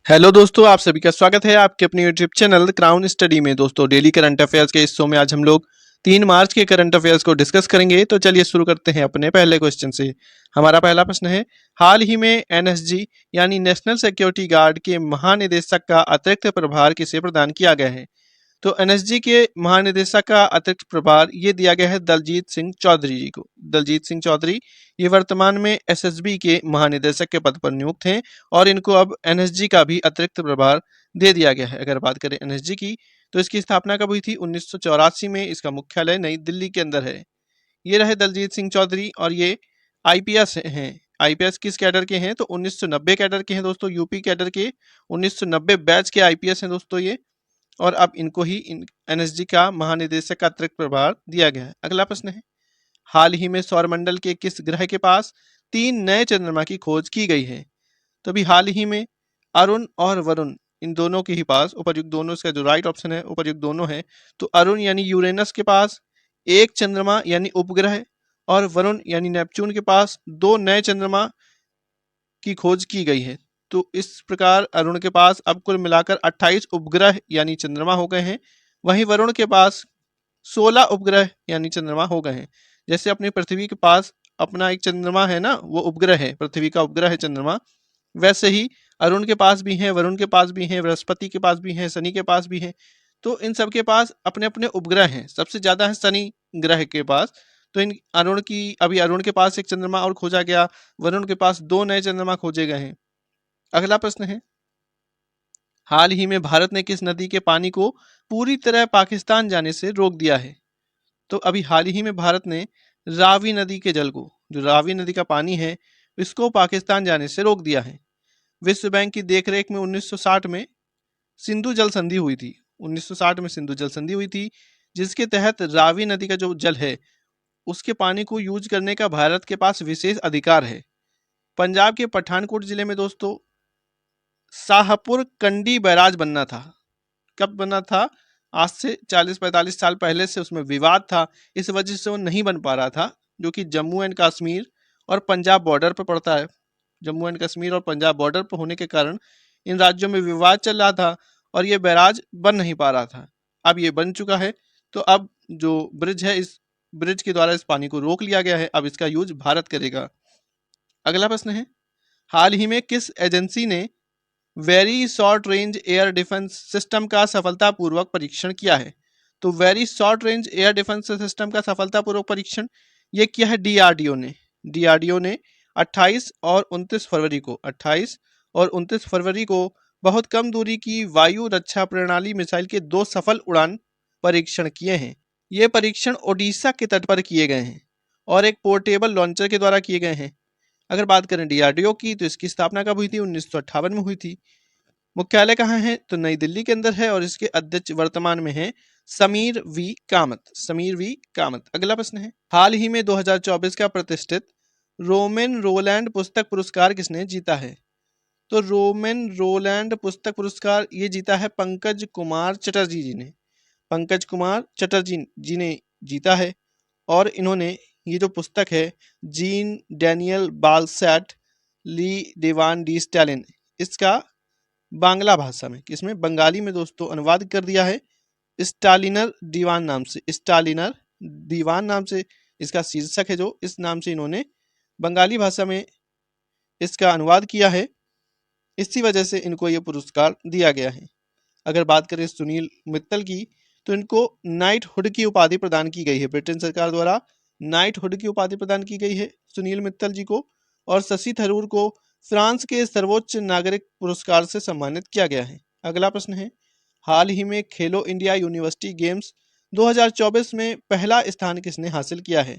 Hello दोस्तों, आप सभी का स्वागत है आपके अपने यूट्यूब चैनल क्राउन स्टडी में। दोस्तों, डेली करंट अफेयर्स के इस शो में आज हम लोग 3 मार्च के करंट अफेयर्स को डिस्कस करेंगे। तो चलिए शुरू करते हैं अपने पहले क्वेश्चन से। हमारा पहला प्रश्न है, हाल ही में एनएसजी यानी नेशनल सिक्योरिटी गार्ड के महानिदेशक का अतिरिक्त प्रभार किसे प्रदान किया गया है? तो एनएसजी के महानिदेशक का अतिरिक्त प्रभार ये दिया गया है दलजीत सिंह चौधरी जी को। दलजीत सिंह चौधरी ये वर्तमान में एसएसबी के महानिदेशक के पद पर नियुक्त हैं और इनको अब एनएसजी का भी अतिरिक्त प्रभार दे दिया गया है। अगर बात करें एनएसजी की, तो इसकी स्थापना कब हुई थी? 1984 में। इसका मुख्यालय नई दिल्ली के अंदर है। ये रहे दलजीत सिंह चौधरी और ये आईपीएस हैं। आईपीएस किस कैडर के हैं? तो 1990 कैडर के हैं दोस्तों, यूपी कैडर के 1990 बैच के आईपीएस हैं दोस्तों ये। और अब इनको ही एनएसजी का महानिदेशक का अतिरिक्त प्रभार दिया गया है। अगला प्रश्न है, हाल ही में सौरमंडल के किस ग्रह के पास 3 नए चंद्रमा की खोज की गई है? तो अभी हाल ही में अरुण और वरुण, इन दोनों के ही पास उपयुक्त, दोनों इसका जो राइट ऑप्शन है उपयुक्त दोनों है। तो अरुण यानी यूरेनस के पास एक चंद्रमा यानी उपग्रह और वरुण यानी नेपच्यून के पास 2 नए चंद्रमा की खोज की गई है। तो इस प्रकार अरुण के पास अब कुल मिलाकर 28 उपग्रह यानी चंद्रमा हो गए हैं। वहीं वरुण के पास 16 उपग्रह यानी चंद्रमा हो गए हैं। जैसे अपनी पृथ्वी के पास अपना एक चंद्रमा है ना, वो उपग्रह है, पृथ्वी का उपग्रह है चंद्रमा, वैसे ही अरुण के पास भी है, वरुण के पास भी है, बृहस्पति के पास भी है, शनि के पास भी है। तो इन सब के पास अपने अपने उपग्रह हैं। सबसे ज्यादा है शनि ग्रह के पास। तो इन अरुण की, अभी अरुण के पास एक चंद्रमा और खोजा गया, वरुण के पास 2 नए चंद्रमा खोजे गए हैं। अगला प्रश्न है, हाल ही में भारत ने किस नदी के पानी को पूरी तरह पाकिस्तान जाने से रोक दिया है? तो अभी हाल ही में भारत ने रावी नदी के जल को, जो रावी नदी का पानी है, इसको पाकिस्तान जाने से रोक दिया है। विश्व बैंक की देखरेख में 1960 में सिंधु जल संधि हुई थी। 1960 में सिंधु जल संधि हुई थी, जिसके तहत रावी नदी का जो जल है उसके पानी को यूज करने का भारत के पास विशेष अधिकार है। पंजाब के पठानकोट जिले में दोस्तों शाहपुर कंडी बैराज बनना था। कब बना था? आज से 40-45 साल पहले से उसमें विवाद था, इस वजह से वो नहीं बन पा रहा था, जो कि जम्मू एंड कश्मीर और पंजाब बॉर्डर पर पड़ता है। जम्मू एंड कश्मीर और पंजाब बॉर्डर पर होने के कारण इन राज्यों में विवाद चल रहा था और ये बैराज बन नहीं पा रहा था। अब ये बन चुका है। तो अब जो ब्रिज है, इस ब्रिज के द्वारा इस पानी को रोक लिया गया है। अब इसका यूज भारत करेगा। अगला प्रश्न है, हाल ही में किस एजेंसी ने very short range air defence system का सफलतापूर्वक परीक्षण किया है? तो very short range air defence system का सफलतापूर्वक परीक्षण ये किया है डीआरडीओ ने। डीआरडीओ ने 28 और 29 फरवरी को 28 और 29 फरवरी को बहुत कम दूरी की वायु रक्षा प्रणाली मिसाइल के 2 सफल उड़ान परीक्षण किए हैं। ये परीक्षण ओडिशा के तट पर किए गए हैं और एक पोर्टेबल लॉन्चर के द्वारा किए गए हैं। अगर बात करें डीआरडीओ की, तो इसकी स्थापना कब हुई थी? 1958 में हुई थी। मुख्यालय कहाँ है? तो नई दिल्ली के अंदर है और इसके अध्यक्ष वर्तमान में है समीर वी कामत। समीर वी कामत। अगला प्रश्न है, हाल ही में 2024 का प्रतिष्ठित रोमेन रोलैंड पुस्तक पुरस्कार किसने जीता है? तो रोमेन रोलैंड पुस्तक पुरस्कार ये जीता है पंकज कुमार चटर्जी जी ने। पंकज कुमार चटर्जी जी ने जीता है और इन्होंने ये जो पुस्तक है, जीन डैनियल बालसैट ली डिवान डी स्टैलिन, इसका बांग्ला भाषा में, किसमें? बंगाली में दोस्तों अनुवाद कर दिया है स्टालिनर दीवान नाम से। स्टालिनर दीवान नाम से इसका शीर्षक है, जो इस नाम से इन्होंने बंगाली भाषा में इसका अनुवाद किया है। इसी वजह से इनको ये पुरस्कार दिया गया है। अगर बात करें सुनील मित्तल की, तो इनको नाइटहुड की उपाधि प्रदान की गई है। ब्रिटेन सरकार द्वारा नाइटहुड की उपाधि प्रदान की गई है सुनील मित्तल जी को। और शशि थरूर को फ्रांस के सर्वोच्च नागरिक पुरस्कार से सम्मानित किया गया है। अगला प्रश्न है, हाल ही में खेलो इंडिया यूनिवर्सिटी गेम्स 2024 में पहला स्थान किसने हासिल किया है?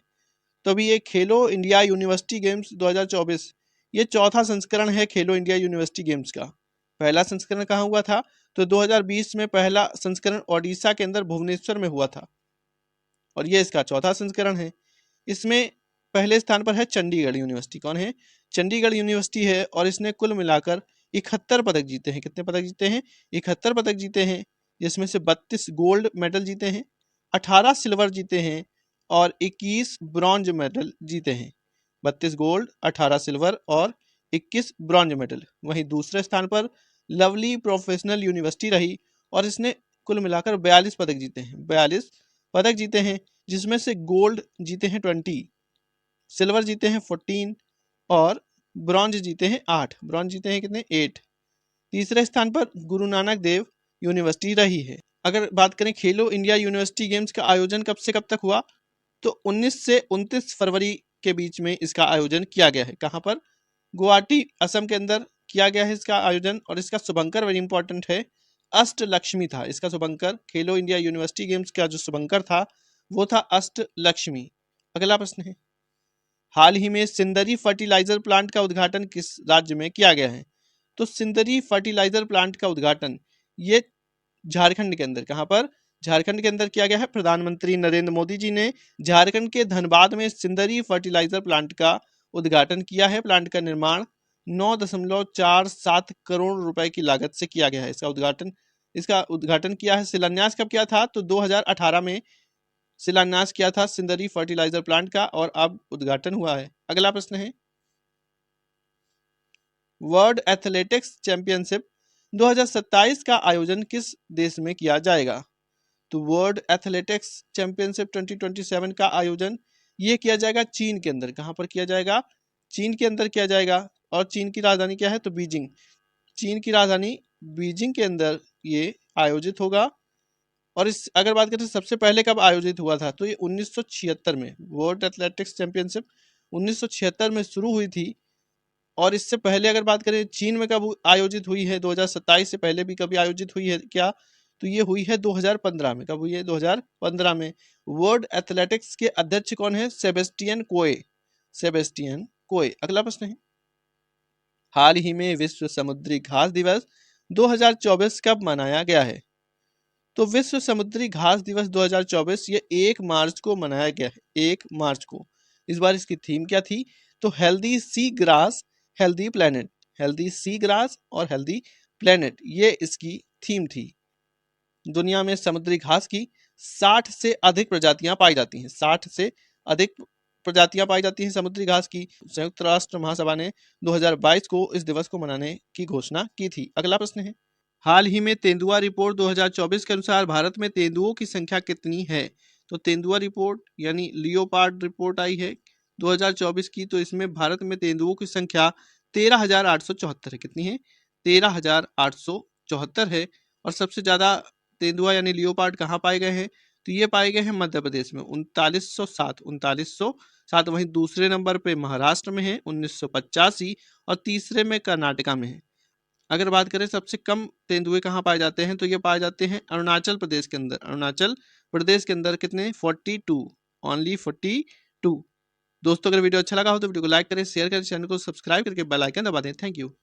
तो अभी ये खेलो इंडिया यूनिवर्सिटी गेम्स 2024 ये चौथा संस्करण है खेलो इंडिया यूनिवर्सिटी गेम्स का। पहला संस्करण कहाँ हुआ था? तो 2020 में पहला संस्करण ओडिशा के अंदर भुवनेश्वर में हुआ था और ये इसका चौथा संस्करण है। इसमें पहले स्थान पर है चंडीगढ़ यूनिवर्सिटी। कौन है? चंडीगढ़ यूनिवर्सिटी है और इसने कुल मिलाकर 71 पदक जीते हैं। कितने पदक जीते हैं? 71 पदक जीते हैं, जिसमें से 32 गोल्ड मेडल जीते हैं, 18 सिल्वर जीते हैं और 21 ब्रॉन्ज मेडल जीते हैं। 32 गोल्ड, 18 सिल्वर और 21 ब्रॉन्ज मेडल। वहीं दूसरे स्थान पर लवली प्रोफेशनल यूनिवर्सिटी रही और इसने कुल मिलाकर 42 पदक जीते हैं, 42 पदक जीते हैं, जिसमें से गोल्ड जीते हैं 20, सिल्वर जीते हैं 14 और ब्रॉन्ज जीते हैं 8। ब्रॉन्ज जीते हैं कितने? 8। तीसरे स्थान पर गुरु नानक देव यूनिवर्सिटी रही है। अगर बात करें खेलो इंडिया यूनिवर्सिटी गेम्स का आयोजन कब से कब तक हुआ, तो 19 से 29 फरवरी के बीच में इसका आयोजन किया गया है। कहाँ पर? गुवाहाटी असम के अंदर किया गया है इसका आयोजन। और इसका शुभंकर वेरी इंपॉर्टेंट है, अष्टलक्ष्मी था इसका शुभंकर। खेलो इंडिया यूनिवर्सिटी गेम्स का जो शुभंकर था वो था अष्टलक्ष्मी। अगला प्रश्न है, हाल ही में सिंदरी फर्टिलाइजर प्लांट का उद्घाटन किस राज्य में किया गया है? तो सिंदरी फर्टिलाइजर प्लांट का उद्घाटन ये झारखंड के अंदर, कहां पर? झारखंड के अंदर किया गया है। प्रधानमंत्री नरेंद्र मोदी जी ने झारखंड के धनबाद में सिंदरी फर्टिलाइजर प्लांट का उद्घाटन किया है। प्लांट का निर्माण 9.47 करोड़ रुपए की लागत से किया गया है। इसका उद्घाटन किया है। शिलान्यास कब किया था? तो 2018 में शिलान्यास किया था सिंदरी फर्टिलाइजर प्लांट का और अब उद्घाटन हुआ है। अगला प्रश्न है, वर्ल्ड एथलेटिक्स चैंपियनशिप 2027 का आयोजन किस देश में किया जाएगा? तो वर्ल्ड एथलेटिक्स चैंपियनशिप 2027 का आयोजन ये किया जाएगा चीन के अंदर। कहां पर किया जाएगा? चीन के अंदर किया जाएगा। और चीन की राजधानी क्या है? तो बीजिंग। चीन की राजधानी बीजिंग के अंदर ये आयोजित होगा। और इस अगर बात करें सबसे पहले कब आयोजित हुआ था, तो ये 1976 में वर्ल्ड एथलेटिक्स चैंपियनशिप 1976 में शुरू हुई थी। और इससे पहले अगर बात करें चीन में कब आयोजित हुई है, 2027 से पहले भी कभी आयोजित हुई है क्या? तो ये हुई है 2015 में। कब हुई है? 2015 में। वर्ल्ड एथलेटिक्स के अध्यक्ष कौन है? सेबेस्टियन कोए। सेबेस्टियन कोए। अगला प्रश्न है, हाल ही में विश्व समुद्री घास दिवस 2024 कब मनाया गया है? तो विश्व समुद्री घास दिवस 2024 ये 1 मार्च को मनाया गया है। 1 मार्च को। इस बार इसकी थीम क्या थी? तो healthy sea grass healthy planet. Healthy sea grass और हेल्दी प्लेनेट ये इसकी थीम थी। दुनिया में समुद्री घास की 60 से अधिक प्रजातियां पाई जाती हैं। 60 से अधिक प्रजातियां पाई जाती हैं समुद्री घास की। संयुक्त राष्ट्र महासभा ने 2022 को इस दिवस को मनाने की घोषणा की थी। अगला प्रश्न है, हाल ही में तेंदुआ रिपोर्ट 2024 के अनुसार भारत में तेंदुओं की संख्या कितनी है? तो तेंदुआ रिपोर्ट यानी लियोपार्ड रिपोर्ट आई है 2024 की। तो इसमें भारत में तेंदुओं की संख्या 13,874 है। कितनी है? 13,874 है। और सबसे ज्यादा तेंदुआ यानी लियोपार्ड कहाँ पाए गए हैं? तो ये पाए गए हैं मध्य प्रदेश में 3907। वहीं दूसरे नंबर पे महाराष्ट्र में है 1985 और तीसरे में कर्नाटका में है। अगर बात करें सबसे कम तेंदुए कहाँ पाए जाते हैं, तो ये पाए जाते हैं अरुणाचल प्रदेश के अंदर। अरुणाचल प्रदेश के अंदर कितने? 42, ओनली 42। दोस्तों अगर वीडियो अच्छा लगा हो तो वीडियो को लाइक करें, शेयर करें, चैनल को सब्सक्राइब करके बेल आइकन दबा दें। Thank you.